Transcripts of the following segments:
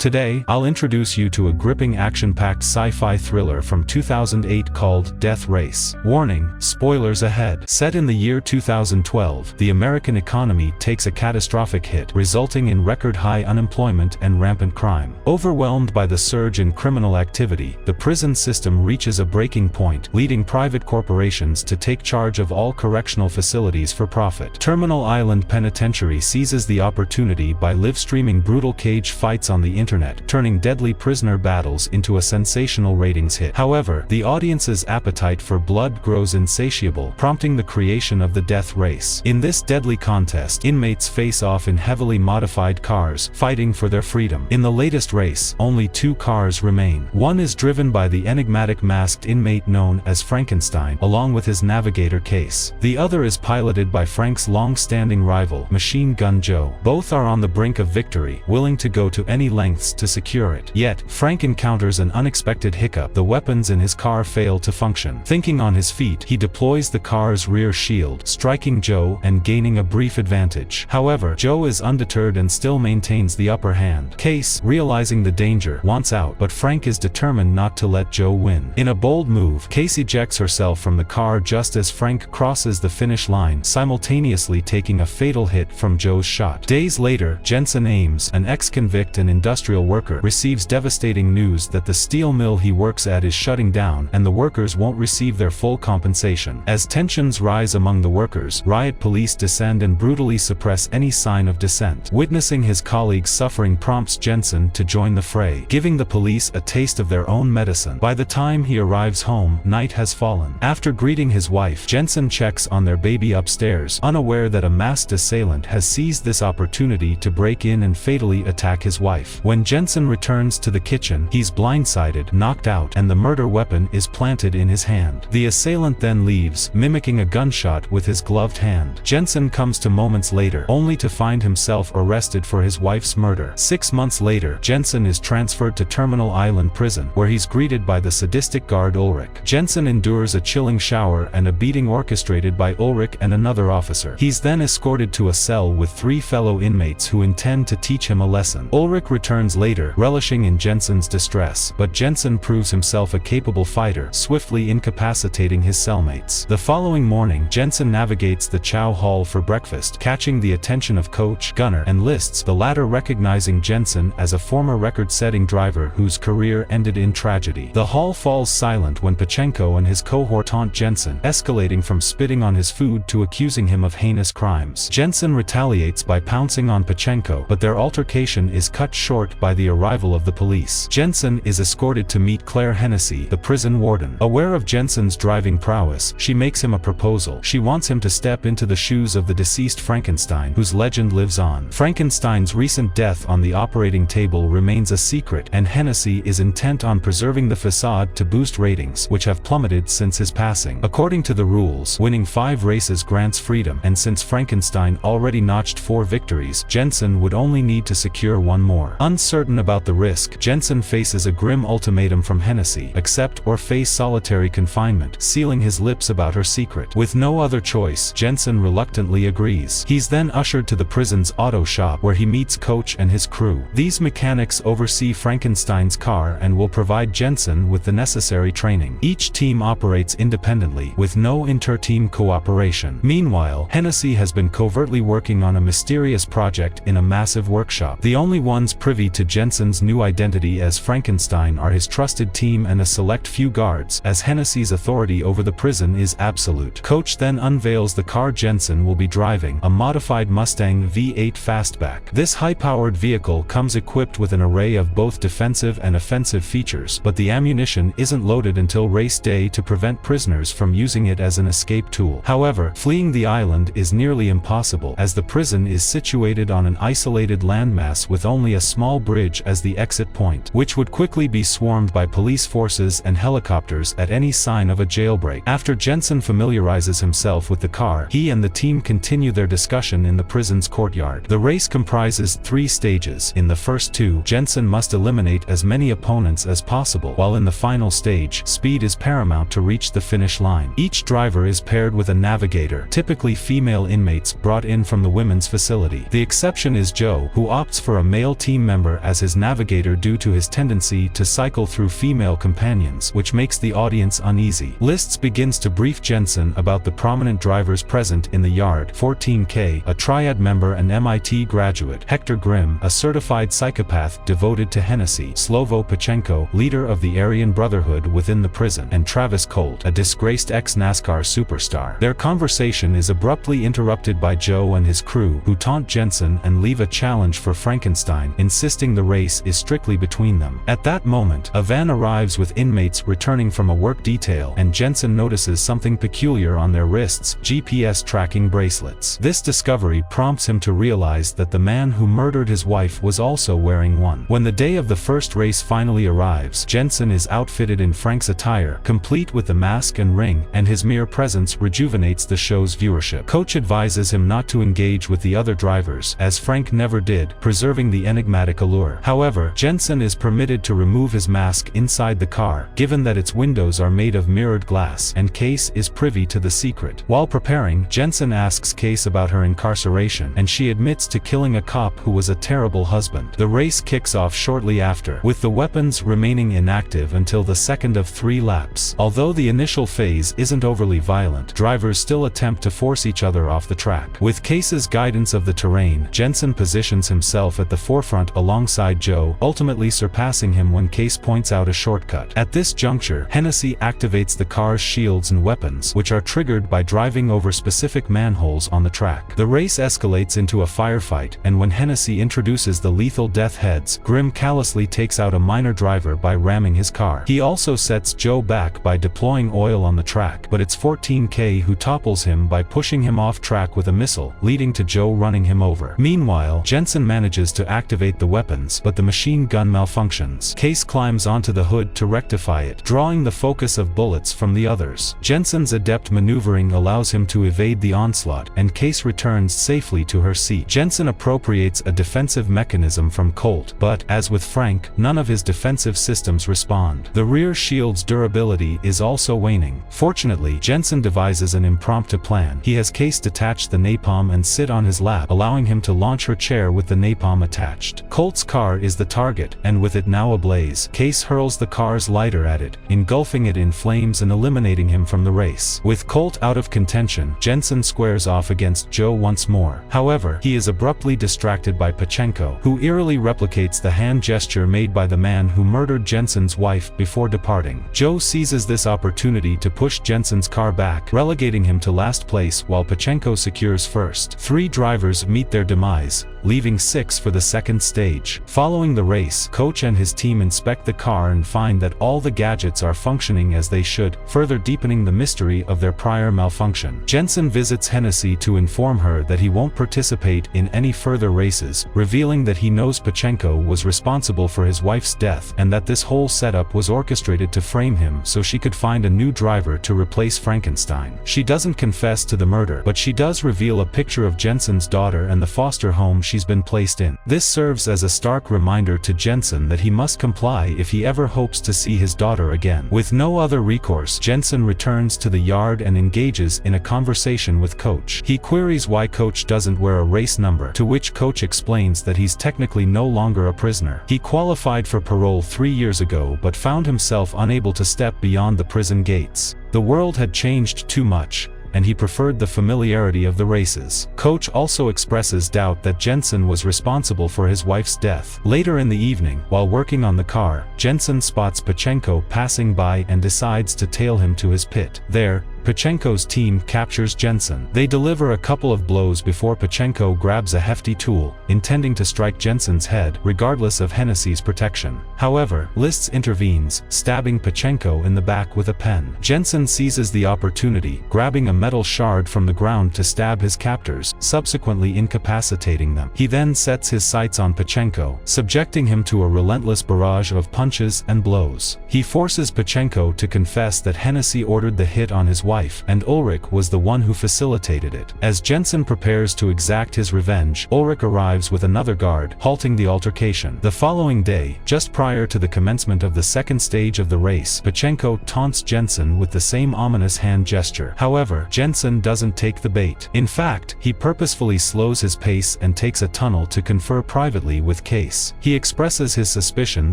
Today, I'll introduce you to a gripping action-packed sci-fi thriller from 2008 called Death Race. Warning, spoilers ahead. Set in the year 2012, the American economy takes a catastrophic hit, resulting in record-high unemployment and rampant crime. Overwhelmed by the surge in criminal activity, the prison system reaches a breaking point, leading private corporations to take charge of all correctional facilities for profit. Terminal Island Penitentiary seizes the opportunity by live-streaming brutal cage fights on the internet, turning deadly prisoner battles into a sensational ratings hit. However, the audience's appetite for blood grows insatiable, prompting the creation of the Death Race. In this deadly contest, inmates face off in heavily modified cars, fighting for their freedom. In the latest race, only 2 cars remain. One is driven by the enigmatic masked inmate known as Frankenstein, along with his navigator case. The other is piloted by Frank's long-standing rival, Machine Gun Joe. Both are on the brink of victory, willing to go to any lengths to secure it. Yet, Frank encounters an unexpected hiccup. The weapons in his car fail to function. Thinking on his feet, he deploys the car's rear shield, striking Joe and gaining a brief advantage. However, Joe is undeterred and still maintains the upper hand. Case, realizing the danger, wants out, but Frank is determined not to let Joe win. In a bold move, Case ejects herself from the car just as Frank crosses the finish line, simultaneously taking a fatal hit from Joe's shot. Days later, Jensen Ames, an ex-convict and industrial worker, receives devastating news that the steel mill he works at is shutting down, and the workers won't receive their full compensation. As tensions rise among the workers, riot police descend and brutally suppress any sign of dissent. Witnessing his colleagues suffering prompts Jensen to join the fray, giving the police a taste of their own medicine. By the time he arrives home, night has fallen. After greeting his wife, Jensen checks on their baby upstairs, unaware that a masked assailant has seized this opportunity to break in and fatally attack his wife. When Jensen returns to the kitchen, he's blindsided, knocked out, and the murder weapon is planted in his hand. The assailant then leaves, mimicking a gunshot with his gloved hand. Jensen comes to moments later, only to find himself arrested for his wife's murder. 6 months later, Jensen is transferred to Terminal Island Prison, where he's greeted by the sadistic guard Ulrich. Jensen endures a chilling shower and a beating orchestrated by Ulrich and another officer. He's then escorted to a cell with 3 fellow inmates who intend to teach him a lesson. Ulrich returns later, relishing in Jensen's distress, but Jensen proves himself a capable fighter, swiftly incapacitating his cellmates. The following morning, Jensen navigates the Chow Hall for breakfast, catching the attention of Coach, Gunner, and Lists, the latter recognizing Jensen as a former record-setting driver whose career ended in tragedy. The hall falls silent when Pachenko and his cohort taunt Jensen, escalating from spitting on his food to accusing him of heinous crimes. Jensen retaliates by pouncing on Pachenko, but their altercation is cut short by the arrival of the police. Jensen is escorted to meet Claire Hennessy, the prison warden. Aware of Jensen's driving prowess, she makes him a proposal. She wants him to step into the shoes of the deceased Frankenstein, whose legend lives on. Frankenstein's recent death on the operating table remains a secret, and Hennessy is intent on preserving the facade to boost ratings, which have plummeted since his passing. According to the rules, winning 5 races grants freedom, and since Frankenstein already notched 4 victories, Jensen would only need to secure 1 more. Uncertain about the risk, Jensen faces a grim ultimatum from Hennessy: accept or face solitary confinement, sealing his lips about her secret. With no other choice, Jensen reluctantly agrees. He's then ushered to the prison's auto shop, where he meets Coach and his crew. These mechanics oversee Frankenstein's car and will provide Jensen with the necessary training. Each team operates independently, with no inter-team cooperation. Meanwhile, Hennessy has been covertly working on a mysterious project in a massive workshop. The only ones privy to Jensen's new identity as Frankenstein are his trusted team and a select few guards, as Hennessy's authority over the prison is absolute. Coach then unveils the car Jensen will be driving, a modified Mustang V8 Fastback. This high-powered vehicle comes equipped with an array of both defensive and offensive features, but the ammunition isn't loaded until race day to prevent prisoners from using it as an escape tool. However, fleeing the island is nearly impossible, as the prison is situated on an isolated landmass with only a small bridge as the exit point, which would quickly be swarmed by police forces and helicopters at any sign of a jailbreak. After Jensen familiarizes himself with the car, he and the team continue their discussion in the prison's courtyard. The race comprises 3 stages. In the first 2, Jensen must eliminate as many opponents as possible, while in the final stage, speed is paramount to reach the finish line. Each driver is paired with a navigator, typically female inmates brought in from the women's facility. The exception is Joe, who opts for a male team member over as his navigator due to his tendency to cycle through female companions, which makes the audience uneasy. Lists begins to brief Jensen about the prominent drivers present in the yard: 14K, a triad member and MIT graduate; Hector Grimm, a certified psychopath devoted to Hennessy; Slovo Pachenko, leader of the Aryan Brotherhood within the prison; and Travis Colt, a disgraced ex-NASCAR superstar. Their conversation is abruptly interrupted by Joe and his crew, who taunt Jensen and leave a challenge for Frankenstein, insisting the race is strictly between them. At that moment, a van arrives with inmates returning from a work detail, and Jensen notices something peculiar on their wrists: GPS tracking bracelets. This discovery prompts him to realize that the man who murdered his wife was also wearing one. When the day of the first race finally arrives, Jensen is outfitted in Frank's attire, complete with the mask and ring, and his mere presence rejuvenates the show's viewership. Coach advises him not to engage with the other drivers, as Frank never did, preserving the enigmatic allure. However, Jensen is permitted to remove his mask inside the car, given that its windows are made of mirrored glass, and Case is privy to the secret. While preparing, Jensen asks Case about her incarceration, and she admits to killing a cop who was a terrible husband. The race kicks off shortly after, with the weapons remaining inactive until the second of 3 laps. Although the initial phase isn't overly violent, drivers still attempt to force each other off the track. With Case's guidance of the terrain, Jensen positions himself at the forefront alongside Joe, ultimately surpassing him when Case points out a shortcut. At this juncture, Hennessy activates the car's shields and weapons, which are triggered by driving over specific manholes on the track. The race escalates into a firefight, and when Hennessy introduces the lethal death heads, Grimm callously takes out a minor driver by ramming his car. He also sets Joe back by deploying oil on the track, but it's 14K who topples him by pushing him off track with a missile, leading to Joe running him over. Meanwhile, Jensen manages to activate the weapons, but the machine gun malfunctions. Case climbs onto the hood to rectify it, drawing the focus of bullets from the others. Jensen's adept maneuvering allows him to evade the onslaught, and Case returns safely to her seat. Jensen appropriates a defensive mechanism from Colt, but, as with Frank, none of his defensive systems respond. The rear shield's durability is also waning. Fortunately, Jensen devises an impromptu plan. He has Case detach the napalm and sit on his lap, allowing him to launch her chair with the napalm attached. Colt's car is the target, and with it now ablaze, Case hurls the car's lighter at it, engulfing it in flames and eliminating him from the race. With Colt out of contention, Jensen squares off against Joe once more. However, he is abruptly distracted by Pachenko, who eerily replicates the hand gesture made by the man who murdered Jensen's wife before departing. Joe seizes this opportunity to push Jensen's car back, relegating him to last place while Pachenko secures first. 3 drivers meet their demise, leaving 6 for the second stage. Following the race, Coach and his team inspect the car and find that all the gadgets are functioning as they should, further deepening the mystery of their prior malfunction. Jensen visits Hennessy to inform her that he won't participate in any further races, revealing that he knows Pachenko was responsible for his wife's death and that this whole setup was orchestrated to frame him so she could find a new driver to replace Frankenstein. She doesn't confess to the murder, but she does reveal a picture of Jensen's daughter and the foster home she's been placed in. This serves as a stark reminder to Jensen that he must comply if he ever hopes to see his daughter again. With no other recourse, Jensen returns to the yard and engages in a conversation with Coach. He queries why Coach doesn't wear a race number, to which Coach explains that he's technically no longer a prisoner. He qualified for parole 3 years ago but found himself unable to step beyond the prison gates. The world had changed too much, and he preferred the familiarity of the races. Coach also expresses doubt that Jensen was responsible for his wife's death. Later in the evening, while working on the car, Jensen spots Pachenko passing by and decides to tail him to his pit. There, Pachenko's team captures Jensen. They deliver a couple of blows before Pachenko grabs a hefty tool, intending to strike Jensen's head, regardless of Hennessy's protection. However, Lists intervenes, stabbing Pachenko in the back with a pen. Jensen seizes the opportunity, grabbing a metal shard from the ground to stab his captors, subsequently incapacitating them. He then sets his sights on Pachenko, subjecting him to a relentless barrage of punches and blows. He forces Pachenko to confess that Hennessy ordered the hit on his wife wife, and Ulrich was the one who facilitated it. As Jensen prepares to exact his revenge, Ulrich arrives with another guard, halting the altercation. The following day, just prior to the commencement of the second stage of the race, Pachenko taunts Jensen with the same ominous hand gesture. However, Jensen doesn't take the bait. In fact, he purposefully slows his pace and takes a tunnel to confer privately with Case. He expresses his suspicion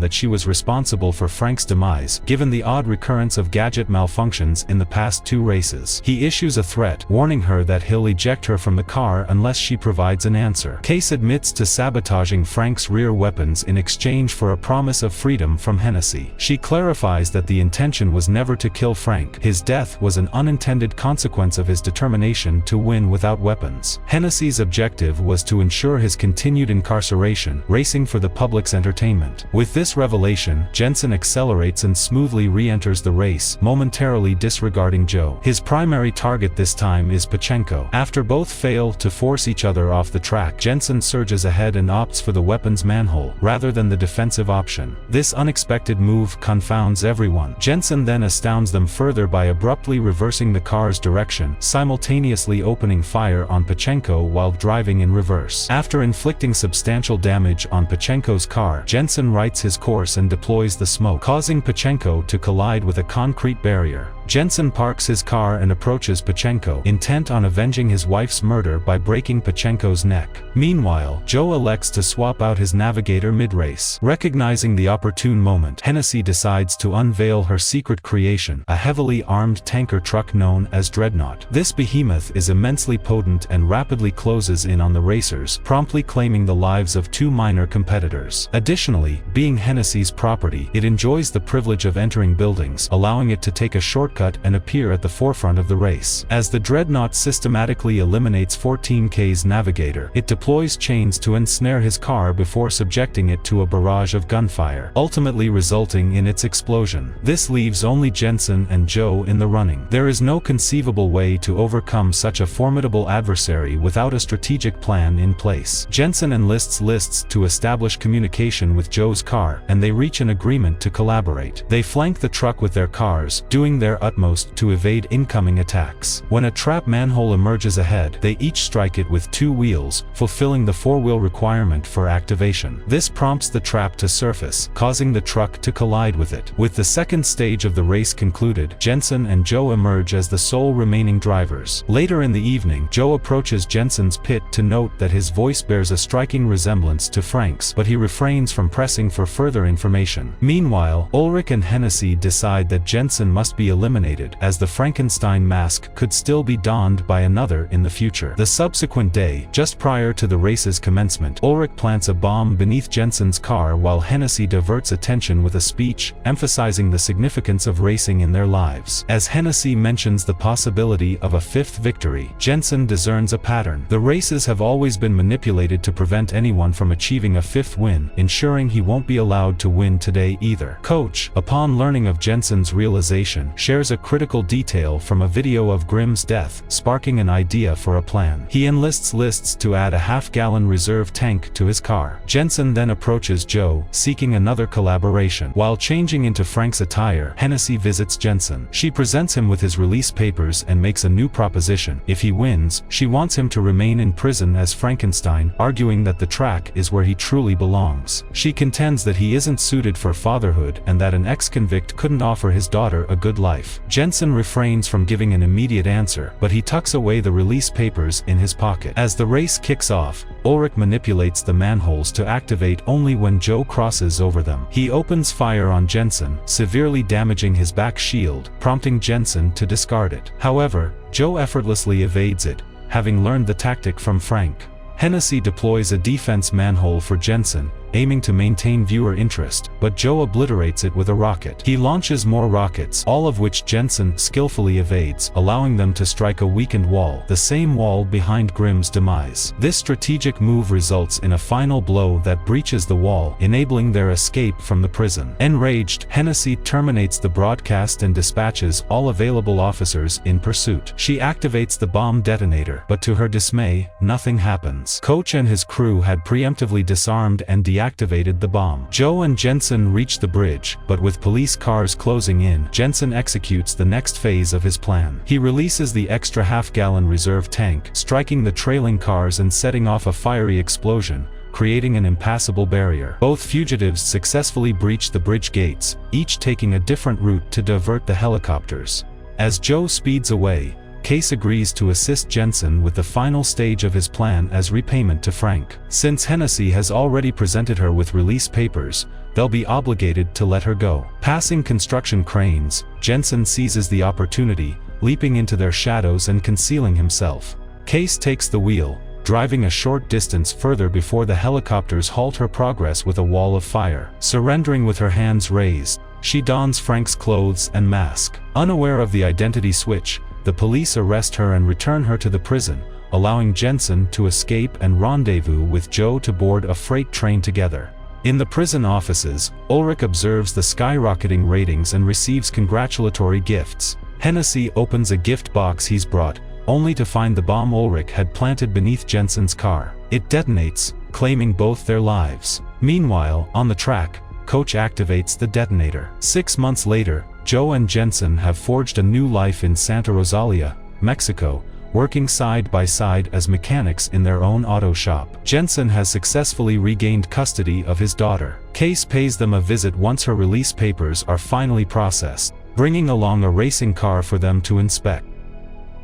that she was responsible for Frank's demise, given the odd recurrence of gadget malfunctions in the past 2 races. He issues a threat, warning her that he'll eject her from the car unless she provides an answer. Case admits to sabotaging Frank's rear weapons in exchange for a promise of freedom from Hennessy. She clarifies that the intention was never to kill Frank. His death was an unintended consequence of his determination to win without weapons. Hennessy's objective was to ensure his continued incarceration, racing for the public's entertainment. With this revelation, Jensen accelerates and smoothly re-enters the race, momentarily disregarding Joe. His primary target this time is Pachenko. After both fail to force each other off the track, Jensen surges ahead and opts for the weapons manhole, rather than the defensive option. This unexpected move confounds everyone. Jensen then astounds them further by abruptly reversing the car's direction, simultaneously opening fire on Pachenko while driving in reverse. After inflicting substantial damage on Pachenko's car, Jensen rights his course and deploys the smoke, causing Pachenko to collide with a concrete barrier. Jensen parks his car and approaches Pachenko, intent on avenging his wife's murder by breaking Pachenko's neck. Meanwhile, Joe elects to swap out his navigator mid-race. Recognizing the opportune moment, Hennessy decides to unveil her secret creation, a heavily armed tanker truck known as Dreadnought. This behemoth is immensely potent and rapidly closes in on the racers, promptly claiming the lives of 2 minor competitors. Additionally, being Hennessy's property, it enjoys the privilege of entering buildings, allowing it to take a shortcut and appear at the forefront of the race. As the Dreadnought systematically eliminates 14K's navigator, it deploys chains to ensnare his car before subjecting it to a barrage of gunfire, ultimately resulting in its explosion. This leaves only Jensen and Joe in the running. There is no conceivable way to overcome such a formidable adversary without a strategic plan in place. Jensen enlists Lists to establish communication with Joe's car, and they reach an agreement to collaborate. They flank the truck with their cars, doing their utmost to evade incoming attacks. When a trap manhole emerges ahead, they each strike it with 2 wheels, fulfilling the 4-wheel requirement for activation. This prompts the trap to surface, causing the truck to collide with it. With the second stage of the race concluded, Jensen and Joe emerge as the sole remaining drivers. Later in the evening, Joe approaches Jensen's pit to note that his voice bears a striking resemblance to Frank's, but he refrains from pressing for further information. Meanwhile, Ulrich and Hennessy decide that Jensen must be eliminated, as the Frankenstein mask could still be donned by another in the future. The subsequent day, just prior to the race's commencement, Ulrich plants a bomb beneath Jensen's car while Hennessy diverts attention with a speech, emphasizing the significance of racing in their lives. As Hennessy mentions the possibility of a 5th victory, Jensen discerns a pattern. The races have always been manipulated to prevent anyone from achieving a 5th win, ensuring he won't be allowed to win today either. Coach, upon learning of Jensen's realization, shares a critical detail from a video of Grimm's death, sparking an idea for a plan. He enlists Lists to add a half-gallon reserve tank to his car. Jensen then approaches Joe, seeking another collaboration. While changing into Frank's attire, Hennessy visits Jensen. She presents him with his release papers and makes a new proposition. If he wins, she wants him to remain in prison as Frankenstein, arguing that the track is where he truly belongs. She contends that he isn't suited for fatherhood and that an ex-convict couldn't offer his daughter a good life. Jensen refrains from giving an immediate answer, but he tucks away the release papers in his pocket. As the race kicks off, Ulrich manipulates the manholes to activate only when Joe crosses over them. He opens fire on Jensen, severely damaging his back shield, prompting Jensen to discard it. However, Joe effortlessly evades it, having learned the tactic from Frank. Hennessy deploys a defense manhole for Jensen, aiming to maintain viewer interest, but Joe obliterates it with a rocket. He launches more rockets, all of which Jensen skillfully evades, allowing them to strike a weakened wall, the same wall behind Grimm's demise. This strategic move results in a final blow that breaches the wall, enabling their escape from the prison. Enraged, Hennessy terminates the broadcast and dispatches all available officers in pursuit. She activates the bomb detonator, but to her dismay, nothing happens. Coach and his crew had preemptively disarmed and deactivated the bomb. Joe and Jensen Jensen reach the bridge, but with police cars closing in, Jensen executes the next phase of his plan. He releases the extra half-gallon reserve tank, striking the trailing cars and setting off a fiery explosion, creating an impassable barrier. Both fugitives successfully breach the bridge gates, each taking a different route to divert the helicopters. As Joe speeds away, Case agrees to assist Jensen with the final stage of his plan as repayment to Frank. Since Hennessy has already presented her with release papers, they'll be obligated to let her go. Passing construction cranes, Jensen seizes the opportunity, leaping into their shadows and concealing himself. Case takes the wheel, driving a short distance further before the helicopters halt her progress with a wall of fire. Surrendering with her hands raised, she dons Frank's clothes and mask. Unaware of the identity switch, the police arrest her and return her to the prison, allowing Jensen to escape and rendezvous with Joe to board a freight train together. In the prison offices, Ulrich observes the skyrocketing ratings and receives congratulatory gifts. Hennessy opens a gift box he's brought, only to find the bomb Ulrich had planted beneath Jensen's car. It detonates, claiming both their lives. Meanwhile, on the track, Coach activates the detonator. 6 months later, Joe and Jensen have forged a new life in Santa Rosalia, Mexico, working side by side as mechanics in their own auto shop. Jensen has successfully regained custody of his daughter. Case pays them a visit once her release papers are finally processed, bringing along a racing car for them to inspect.